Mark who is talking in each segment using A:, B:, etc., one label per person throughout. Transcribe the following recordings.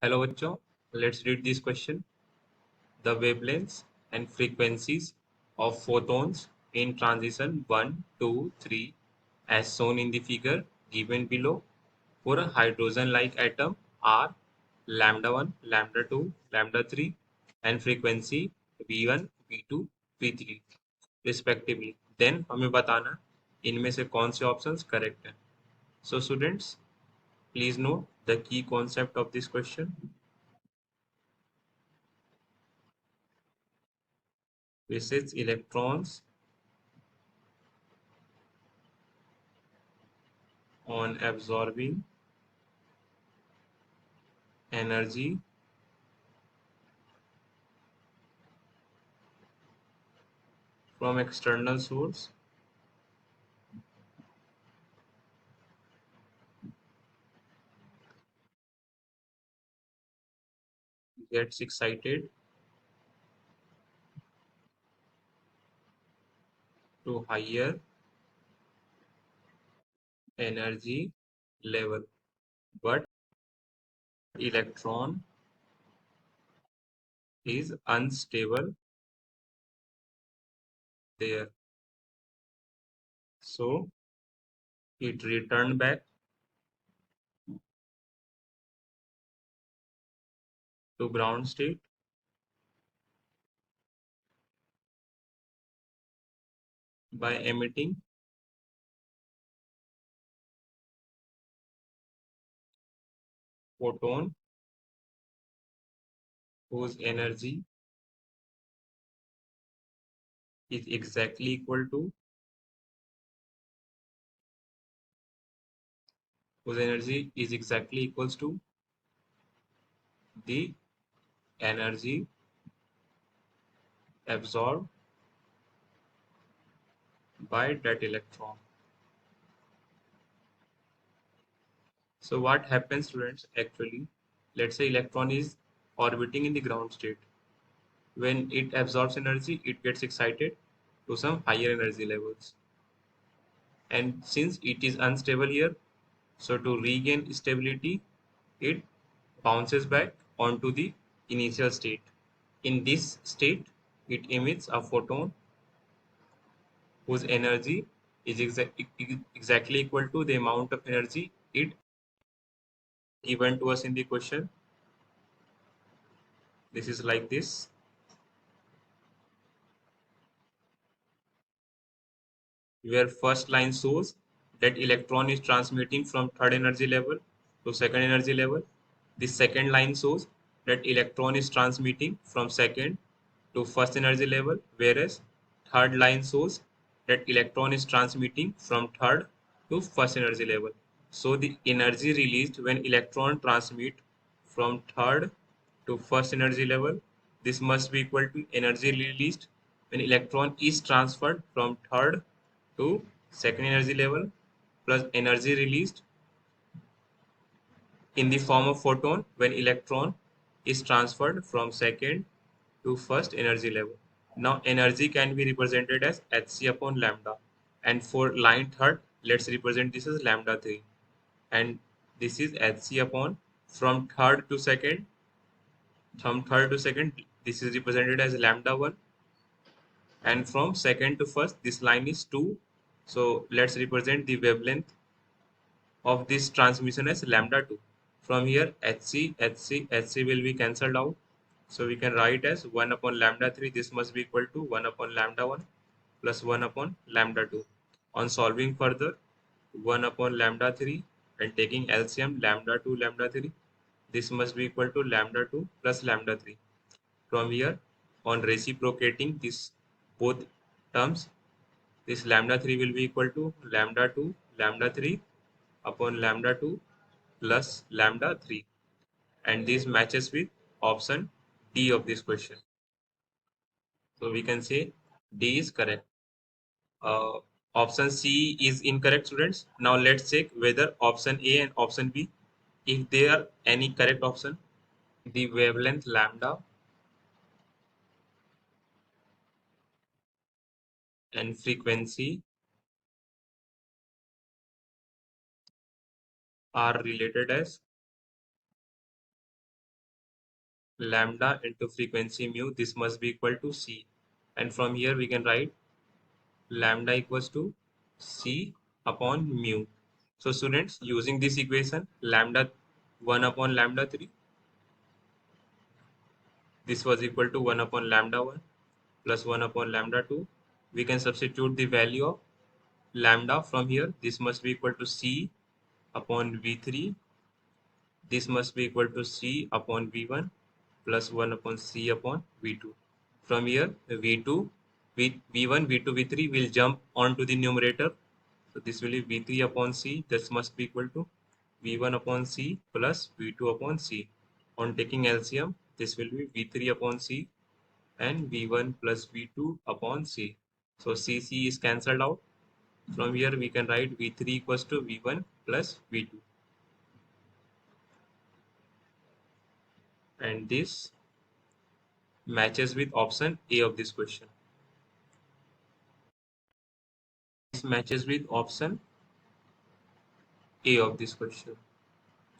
A: Hello बच्चों, let's read this question. The wavelengths and frequencies of photons in transition 1, 2, 3 as shown in the figure given below for a hydrogen-like atom are lambda 1, lambda 2, lambda 3 and frequency V1, V2, V3 respectively. Then हमें बताना इनमें से कौन से options correct हैं. So students, please note the key concept of this question. This is electrons on absorbing energy from external source gets excited to higher energy level, but electron is unstable there. So it returned back to ground state by emitting photon whose energy is exactly equal to whose energy is exactly equals to the energy absorbed by that electron. So what happens, students, actually, let's say electron is orbiting in the ground state. When it absorbs energy, it gets excited to some higher energy levels. And since it is unstable here, so to regain stability, it bounces back onto the initial state. In this state, it emits a photon whose energy is exactly equal to the amount of energy it given to us in the question. This is like this, where first line shows that electron is transmitting from third energy level to second energy level. The second line shows that electron is transmitting from second to first energy level, whereas third line shows that electron is transmitting from third to first energy level. So the energy released when electron transmit from third to first energy level, this must be equal to energy released when electron is transferred from third to second energy level plus energy released in the form of photon when electron is transferred from second to first energy level. Now energy can be represented as Hc upon lambda, and for line third, let's represent this as lambda 3, and this is Hc upon from third to second, this is represented as lambda 1, and from second to first, this line is 2. So let's represent the wavelength of this transmission as lambda 2. From here, Hc will be cancelled out. So we can write as 1 upon lambda 3. This must be equal to 1 upon lambda 1 plus 1 upon lambda 2. On solving further, 1 upon lambda 3 and taking LCM lambda 2 lambda 3. This must be equal to lambda 2 plus lambda 3. From here, on reciprocating this both terms, this lambda 3 will be equal to lambda 2 lambda 3 upon lambda 2 plus lambda 3, and this matches with option D of this question. So we can say D is correct. Option C is incorrect, students. Now let's check whether option A and option B, if they are any correct option. The wavelength lambda and frequency are related as lambda into frequency mu, this must be equal to C. And from here we can write lambda equals to C upon mu. So students, using this equation, lambda 1 upon lambda 3, this was equal to 1 upon lambda 1 plus 1 upon lambda 2. We can substitute the value of lambda from here. This must be equal to C upon V3. This must be equal to C upon V1 plus 1 upon C upon V2. From here, V2, V1, V2, V3 will jump onto the numerator. So this will be V3 upon C. This must be equal to V1 upon C plus V2 upon C. On taking LCM, this will be V3 upon C and V1 plus V2 upon C. So CC is cancelled out. From here we can write V3 equals to V1 plus V2. And this matches with option A of this question. This matches with option A of this question.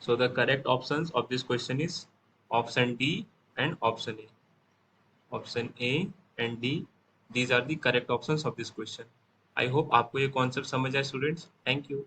A: So the correct options of this question is option D and option A. Option A and D, these are the correct options of this question. I hope आपको ये concept समझ आए students. Thank you.